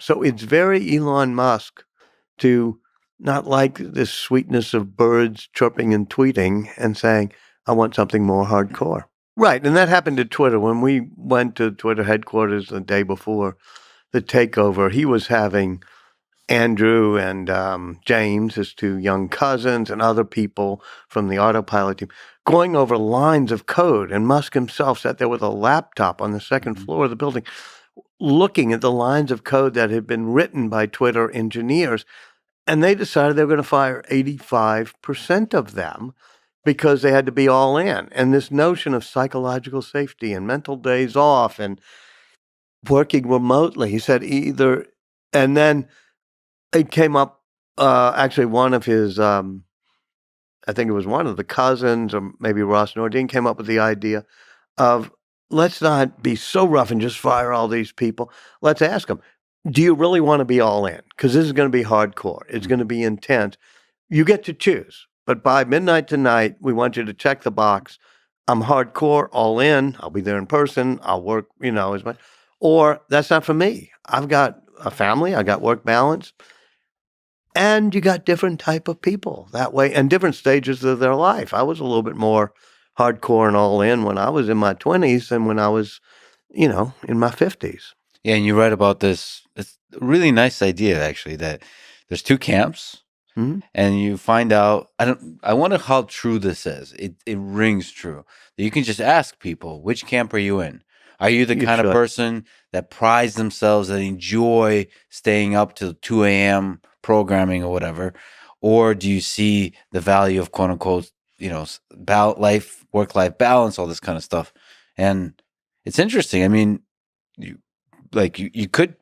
So it's very Elon Musk to not like this sweetness of birds chirping and tweeting and saying, I want something more hardcore. Right. And that happened to Twitter. When we went to Twitter headquarters the day before the takeover, he was having Andrew and James, his two young cousins, and other people from the autopilot team going over lines of code. And Musk himself sat there with a laptop on the second floor of the building, looking at the lines of code that had been written by Twitter engineers. And they decided they were going to fire 85% of them because they had to be all in. And this notion of psychological safety and mental days off and working remotely, he said either, and then it came up, actually one of his, I think it was one of the cousins or maybe Ross Nordine came up with the idea of let's not be so rough and just fire all these people. Let's ask them, do you really want to be all in? Because this is going to be hardcore. It's going to be intense. You get to choose. But by midnight tonight, we want you to check the box. I'm hardcore, all in. I'll be there in person. I'll work, as much. Or that's not for me. I've got a family. I got work balance. And you got different type of people that way and different stages of their life. I was a little bit more hardcore and all in when I was in my 20s than when I was, in my 50s. Yeah, and you write about this. It's a really nice idea, actually, that there's two camps. Mm-hmm. And you find out, I wonder how true this is. It rings true. You can just ask people, which camp are you in? Are you the kind of person that prides themselves, that enjoy staying up till 2 a.m. programming or whatever? Or do you see the value of quote unquote, work-life balance, all this kind of stuff? And it's interesting. I mean, you could,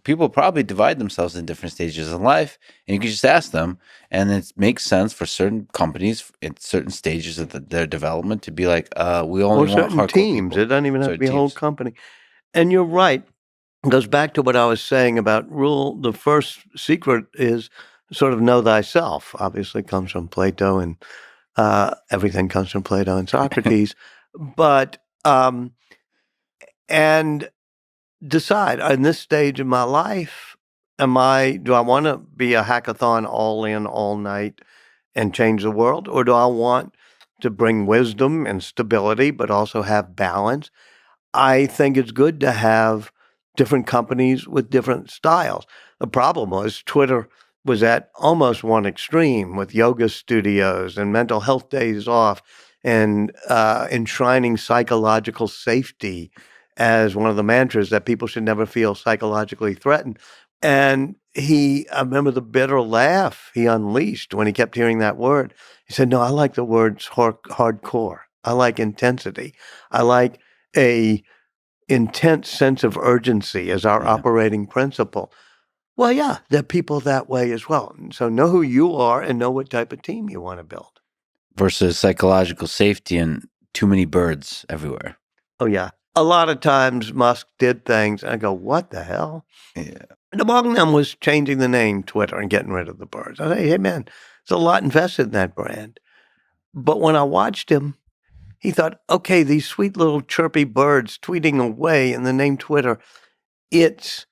people probably divide themselves in different stages in life, and you can just ask them, and it makes sense for certain companies in certain stages of their development to be like, we only want certain teams. People. It doesn't even have to be a whole company. And you're right. It goes back to what I was saying about rule. The first secret is sort of know thyself. Obviously comes from Plato, and everything comes from Plato and Socrates. But, and decide in this stage of my life, do I want to be a hackathon all in all night and change the world? Or do I want to bring wisdom and stability, but also have balance? I think it's good to have different companies with different styles. The problem was Twitter was at almost one extreme with yoga studios and mental health days off and enshrining psychological safety as one of the mantras that people should never feel psychologically threatened. And I remember the bitter laugh he unleashed when he kept hearing that word. He said, no, I like the words hardcore. I like intensity. I like a intense sense of urgency as our operating principle. Well, yeah, there are people that way as well. And so know who you are and know what type of team you want to build. Versus psychological safety and too many birds everywhere. Oh, yeah. A lot of times Musk did things, and I go, what the hell? Yeah. And among them was changing the name Twitter and getting rid of the birds. I say, hey, man, there's a lot invested in that brand. But when I watched him, he thought, okay, these sweet little chirpy birds tweeting away in the name Twitter, it's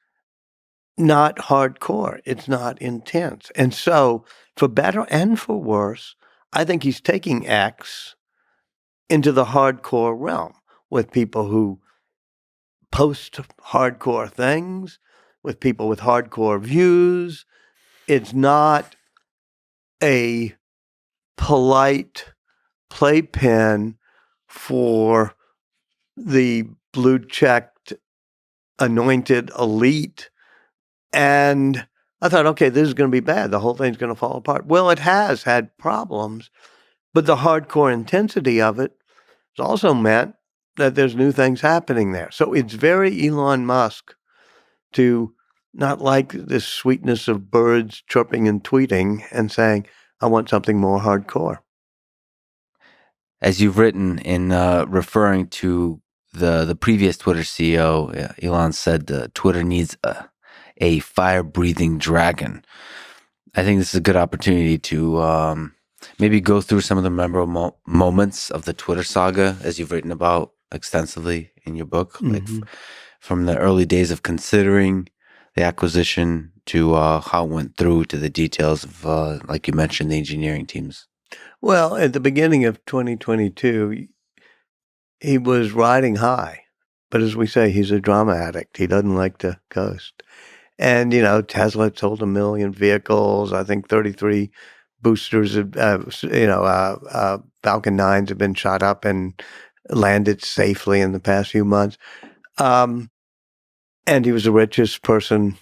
not hardcore. It's not intense. And so for better and for worse, I think he's taking X into the hardcore realm with people who post hardcore things, with people with hardcore views. It's not a polite playpen for the blue-checked, anointed elite. And I thought, okay, this is going to be bad. The whole thing's going to fall apart. Well, it has had problems, but the hardcore intensity of it has also meant that there's new things happening there. So it's very Elon Musk to not like this sweetness of birds chirping and tweeting and saying, I want something more hardcore. As you've written in referring to the previous Twitter CEO, Elon said Twitter needs a fire-breathing dragon. I think this is a good opportunity to maybe go through some of the memorable moments of the Twitter saga, as you've written about extensively in your book, like from the early days of considering the acquisition to how it went through to the details of, like you mentioned, the engineering teams? Well, at the beginning of 2022, he was riding high. But as we say, he's a drama addict. He doesn't like to coast. And, Tesla sold 1 million vehicles. I think 33 boosters, Falcon 9s have been shot up and landed safely in the past few months. And he was the richest person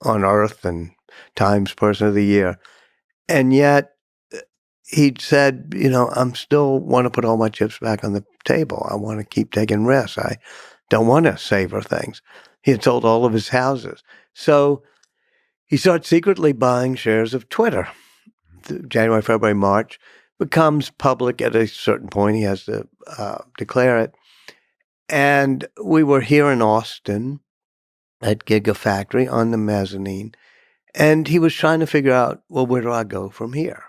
on Earth and Times Person of the Year. And yet he said, I'm still want to put all my chips back on the table. I want to keep taking risks. I don't want to savor things. He had sold all of his houses. So he starts secretly buying shares of Twitter. January, February, March, becomes public at a certain point. He has to declare it. And we were here in Austin at Gigafactory on the mezzanine. And he was trying to figure out, well, where do I go from here?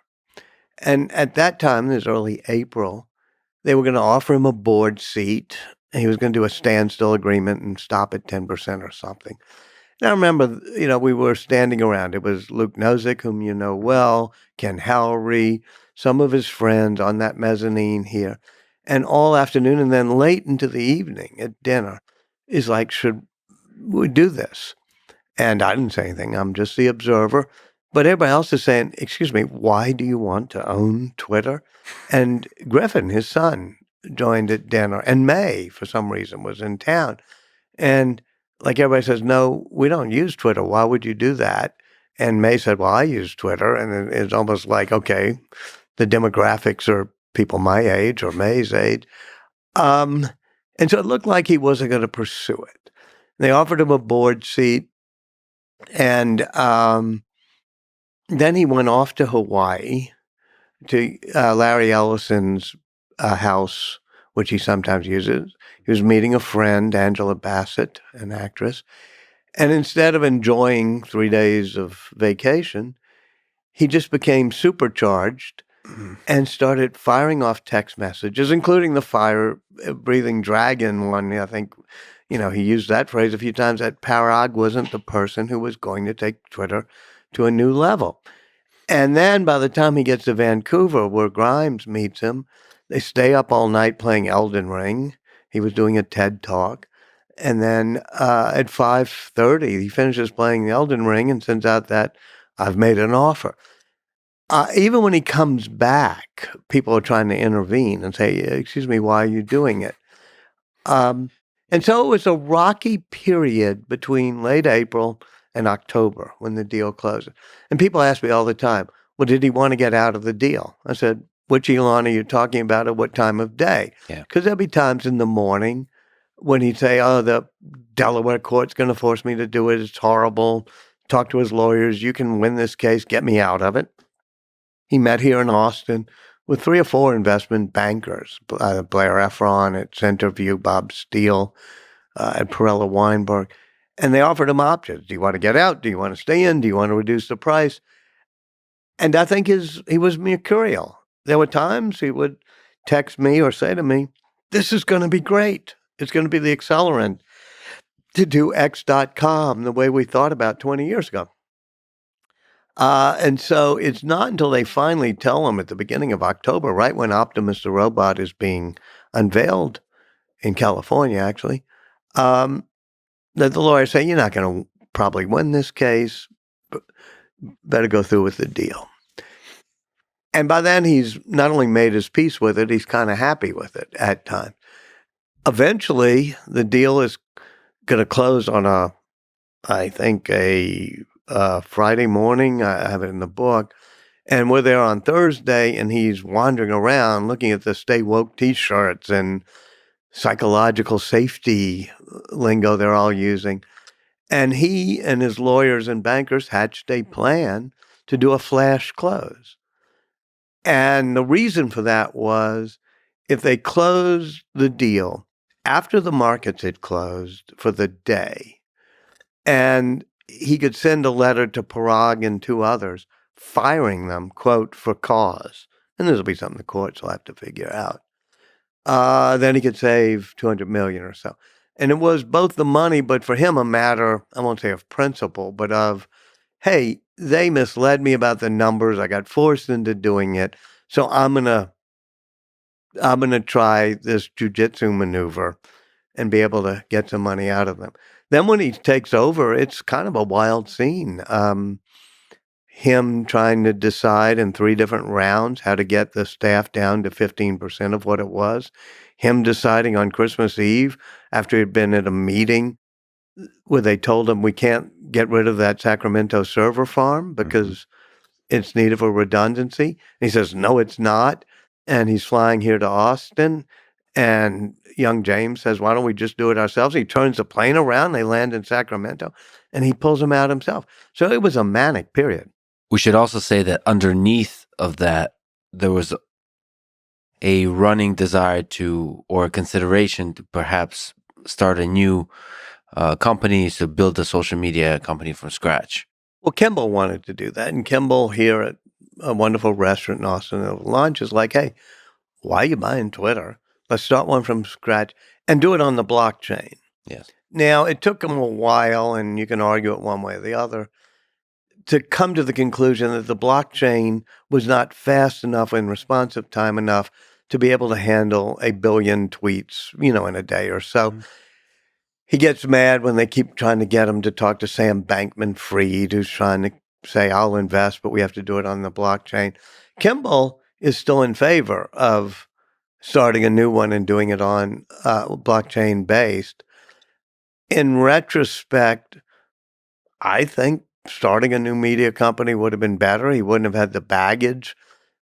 And at that time, it was early April, they were going to offer him a board seat. And he was going to do a standstill agreement and stop at 10% or something. And I remember, we were standing around. It was Luke Nozick, whom you know well, Ken Howry, some of his friends on that mezzanine here. And all afternoon and then late into the evening at dinner is like, should we do this? And I didn't say anything. I'm just the observer. But everybody else is saying, excuse me, why do you want to own Twitter? And Griffin, his son, joined at dinner. And May, for some reason, was in town. And like everybody says, no, we don't use Twitter. Why would you do that? And May said, well, I use Twitter. And it's almost like, okay, the demographics are people my age or May's age. And so it looked like he wasn't going to pursue it. They offered him a board seat. And then he went off to Hawaii to Larry Ellison's house, which he sometimes uses. He was meeting a friend, Angela Bassett, an actress. And instead of enjoying 3 days of vacation, he just became supercharged and started firing off text messages, including the fire-breathing dragon one. I think, he used that phrase a few times, that Parag wasn't the person who was going to take Twitter to a new level. And then by the time he gets to Vancouver, where Grimes meets him, they stay up all night playing Elden Ring. He was doing a TED Talk. And then at 5:30, he finishes playing Elden Ring and sends out that, I've made an offer. Even when he comes back, people are trying to intervene and say, excuse me, why are you doing it? And so it was a rocky period between late April and October when the deal closed. And people ask me all the time, well, did he want to get out of the deal? I said, which Elon are you talking about at what time of day? Because there'll be times in the morning when he'd say, oh, the Delaware court's going to force me to do it. It's horrible. Talk to his lawyers. You can win this case. Get me out of it. He met here in Austin with 3 or 4 investment bankers, Blair Efron at Centerview, Bob Steele at Perella Weinberg. And they offered him options. Do you want to get out? Do you want to stay in? Do you want to reduce the price? And I think he was mercurial. There were times he would text me or say to me, this is going to be great. It's going to be the accelerant to do X.com the way we thought about 20 years ago. And so it's not until they finally tell him at the beginning of October, right when Optimus the robot is being unveiled in California, actually, that the lawyers say, you're not going to probably win this case, but better go through with the deal. And by then, he's not only made his peace with it, he's kind of happy with it at times. Eventually, the deal is going to close on a Friday morning. I have it in the book. And we're there on Thursday, and he's wandering around looking at the Stay Woke T-shirts and psychological safety lingo they're all using. And he and his lawyers and bankers hatched a plan to do a flash close. And the reason for that was if they closed the deal after the markets had closed for the day, and he could send a letter to Parag and 2 others firing them, quote, for cause. And this will be something the courts will have to figure out. Then he could save $200 million or so. And it was both the money, but for him, a matter, I won't say of principle, but of, hey, they misled me about the numbers. I got forced into doing it. So I'm gonna try this jujitsu maneuver and be able to get some money out of them. Then when he takes over, it's kind of a wild scene. Him trying to decide in 3 different rounds how to get the staff down to 15% of what it was. Him deciding on Christmas Eve after he'd been at a meeting where they told him we can't get rid of that Sacramento server farm because it's needed for redundancy. And he says, no, it's not. And he's flying here to Austin. And young James says, why don't we just do it ourselves? He turns the plane around. They land in Sacramento and he pulls them out himself. So it was a manic period. We should also say that underneath of that, there was a running desire to, or a consideration to perhaps start a new company, to build a social media company from scratch. Well, Kimball wanted to do that. And Kimball here at a wonderful restaurant in Austin at lunch is like, hey, why are you buying Twitter? Let's start one from scratch and do it on the blockchain. Yes. Now, it took him a while, and you can argue it one way or the other, to come to the conclusion that the blockchain was not fast enough and responsive time enough to be able to handle 1 billion tweets, in a day or so. He gets mad when they keep trying to get him to talk to Sam Bankman-Fried, who's trying to say, I'll invest, but we have to do it on the blockchain. Kimball is still in favor of starting a new one and doing it on blockchain-based. In retrospect, I think starting a new media company would have been better. He wouldn't have had the baggage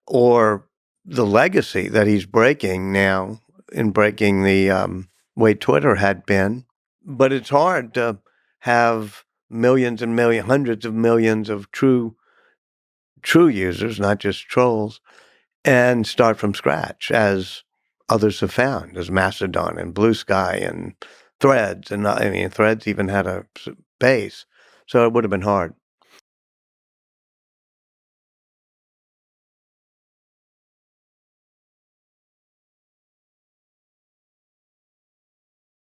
or the legacy that he's breaking now in breaking the way Twitter had been. But it's hard to have millions and millions, hundreds of millions of true users, not just trolls, and start from scratch, as others have found, as Mastodon and Blue Sky and Threads. And Threads even had a base. So it would have been hard.